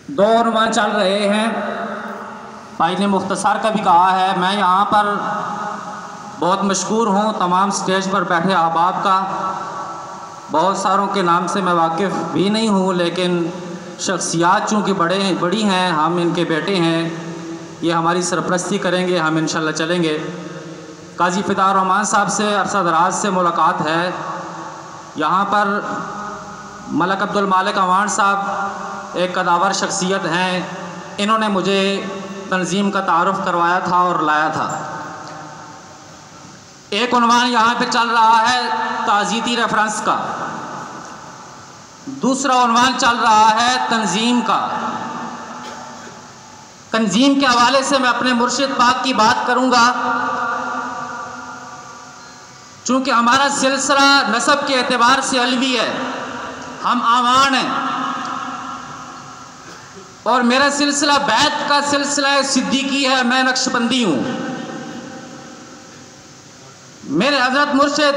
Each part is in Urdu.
دو عنوان چل رہے ہیں، بھائی نے مختصر کا بھی کہا ہے۔ میں یہاں پر بہت مشکور ہوں تمام سٹیج پر بیٹھے احباب کا، بہت ساروں کے نام سے میں واقف بھی نہیں ہوں، لیکن شخصیات چونکہ بڑی ہیں، ہم ان کے بیٹے ہیں، یہ ہماری سرپرستی کریں گے، ہم انشاءاللہ چلیں گے۔ قاضی فداء الرحمان صاحب سے عرصہ دراز سے ملاقات ہے۔ یہاں پر ملک عبد المالک اعوان صاحب ایک قداور شخصیت ہیں، انہوں نے مجھے تنظیم کا تعارف کروایا تھا اور لایا تھا۔ ایک عنوان یہاں پہ چل رہا ہے تعزیتی ریفرنس کا، دوسرا عنوان چل رہا ہے تنظیم کا۔ تنظیم کے حوالے سے میں اپنے مرشد پاک کی بات کروں گا، چونکہ ہمارا سلسلہ نسب کے اعتبار سے علوی ہے، ہم اعوان ہیں، اور میرا سلسلہ بیعت کا سلسلہ صدیقی ہے، میں نقشبندی ہوں۔ میرے حضرت مرشد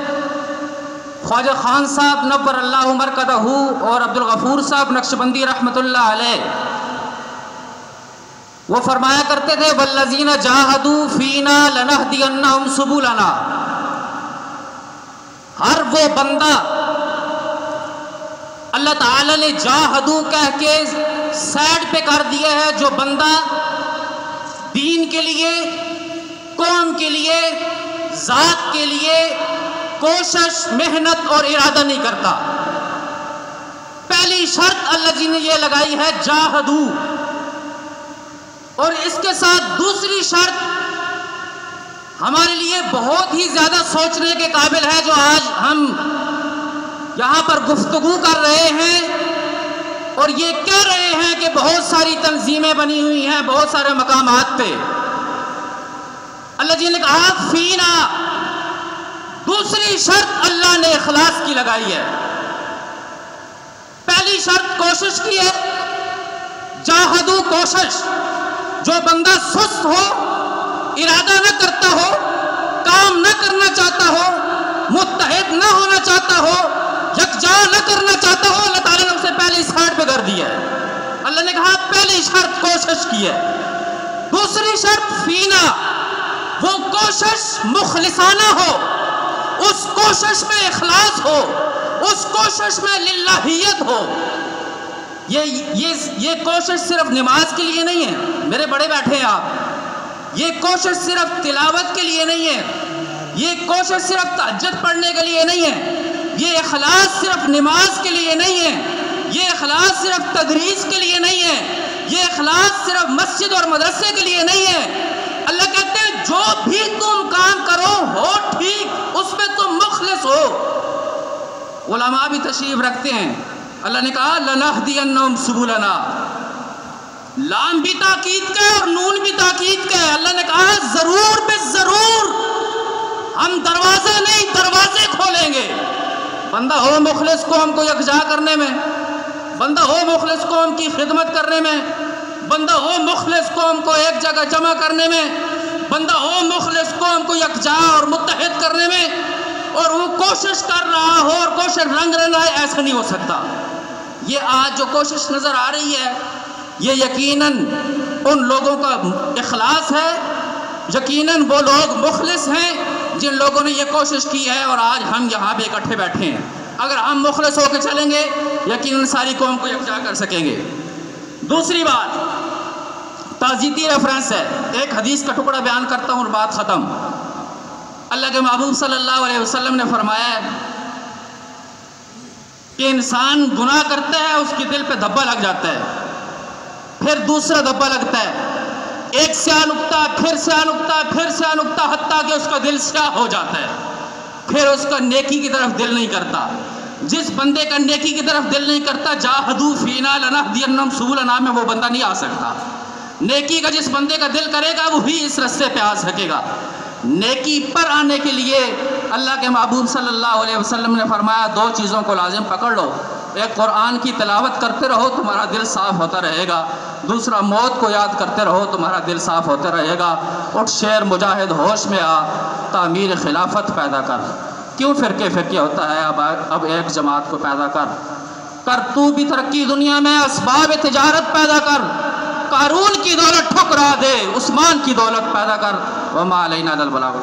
خواجہ خان صاحب نور اللہ مرکزہ اور عبدالغفور صاحب نقشبندی رحمۃ اللہ علیہ وہ فرمایا کرتے تھے والذین جاہدوا فینا لنہدینہم سبلنا۔ ہر وہ بندہ اللہ تعالی نے جاہدو کہہ کے سائڈ پہ کر دیا ہے، جو بندہ دین کے لیے، قوم کے لیے، ذات کے لیے کوشش، محنت اور ارادہ نہیں کرتا، پہلی شرط اللہ جی نے یہ لگائی ہے جاہدو، اور اس کے ساتھ دوسری شرط ہمارے لیے بہت ہی زیادہ سوچنے کے قابل ہے، جو آج ہم یہاں پر گفتگو کر رہے ہیں اور یہ کہہ رہے ہیں کہ بہت ساری تنظیمیں بنی ہوئی ہیں بہت سارے مقامات پہ۔ اللہ جی نے کہا فینا، دوسری شرط اللہ نے اخلاص کی لگائی ہے۔ پہلی شرط کوشش کی ہے، جاہدو کوشش، جو بندہ سست ہو، ارادہ نہ کرتا ہو، کام نہ کرنا چاہتا ہو، متحد نہ ہونا چاہتا ہو، یکجا نہ کرنا چاہتا ہو، اللہ تعالیٰ نے اسے پہلی سائڈ پہ کر دیا ہے۔ اللہ نے کہا پہلی شرط کوشش کی ہے، دوسری شرط فینا، وہ کوشش مخلصانہ ہو، اس کوشش میں اخلاص ہو، اس کوشش میں للہیت ہو۔ یہ کوشش صرف نماز کے لیے نہیں ہے، میرے بڑے بیٹھے ہیں آپ، یہ کوشش صرف تلاوت کے لیے نہیں ہے، یہ کوشش صرف تہجد پڑھنے کے لیے نہیں ہے، یہ اخلاص صرف نماز کے لیے نہیں ہے، یہ اخلاص صرف تدریس کے لیے نہیں ہے، یہ اخلاص صرف مسجد اور مدرسے کے لیے نہیں ہے۔ اللہ کہتے ہیں جو بھی تم کام کرو ہو ٹھیک، اس میں تم مخلص ہو۔ علماء بھی تشریف رکھتے ہیں، اللہ نے کہا لنہدینہم سبلنا، لام بھی تاکید کا ہے اور نون بھی تاکید کا ہے۔ اللہ نے کہا ضرور بے ضرور ہم دروازے نہیں دروازے کھولیں گے۔ بندہ ہو مخلص قوم کو یکجا کرنے میں، بندہ ہو مخلص قوم کی خدمت کرنے میں، بندہ ہو مخلص قوم کو ایک جگہ جمع کرنے میں، بندہ ہو مخلص قوم کو یکجا اور متحد کرنے میں، اور وہ کوشش کر رہا ہو اور کوشش رنگ رہا ہے، ایسا نہیں ہو سکتا۔ یہ آج جو کوشش نظر آ رہی ہے، یہ یقیناً ان لوگوں کا اخلاص ہے، یقیناً وہ لوگ مخلص ہیں جن لوگوں نے یہ کوشش کی ہے، اور آج ہم یہاں پہ اکٹھے بیٹھے ہیں۔ اگر ہم مخلص ہو کے چلیں گے یقیناً ساری قوم کو یکجا کر سکیں گے۔ دوسری بات تعزیتی ریفرنس ہے، ایک حدیث کا ٹکڑا بیان کرتا ہوں اور بات ختم۔ اللہ کے محبوب صلی اللہ علیہ وسلم نے فرمایا ہے کہ انسان گناہ کرتا ہے، اس کے دل پہ دھبا لگ جاتا ہے، پھر دوسرا دھبا لگتا ہے، ایک سیاہ نقطہ، پھر سیاہ نقطہ، پھر سیاہ نقطہ، حتیٰ کہ اس کا دل سیاہ ہو جاتا ہے، پھر اس کا نیکی کی طرف دل نہیں کرتا۔ جس بندے کا نیکی کی طرف دل نہیں کرتا، جاہدو فینا لنہدینہم سبلنا میں وہ بندہ نہیں آ سکتا۔ نیکی کا جس بندے کا دل کرے گا وہی اس رستے پہ آ سکے گا۔ نیکی پر آنے کے لیے اللہ کے محبوب صلی اللہ علیہ وسلم نے فرمایا دو چیزوں کو لازم پکڑ لو، ایک قرآن کی تلاوت کرتے رہو تمہارا دل صاف ہوتا رہے گا، دوسرا موت کو یاد کرتے رہو تمہارا دل صاف ہوتا رہے گا۔ اٹھ شیر مجاہد ہوش میں آ، تعمیر خلافت پیدا کر۔ کیوں فرقے فرقے ہوتا ہے؟ اب ایک جماعت کو پیدا کر تو بھی ترقی دنیا میں، اسباب تجارت پیدا کر، قارون کی دولت ٹھکرا دے، عثمان کی دولت پیدا کر، وما علینا الا البلاغ۔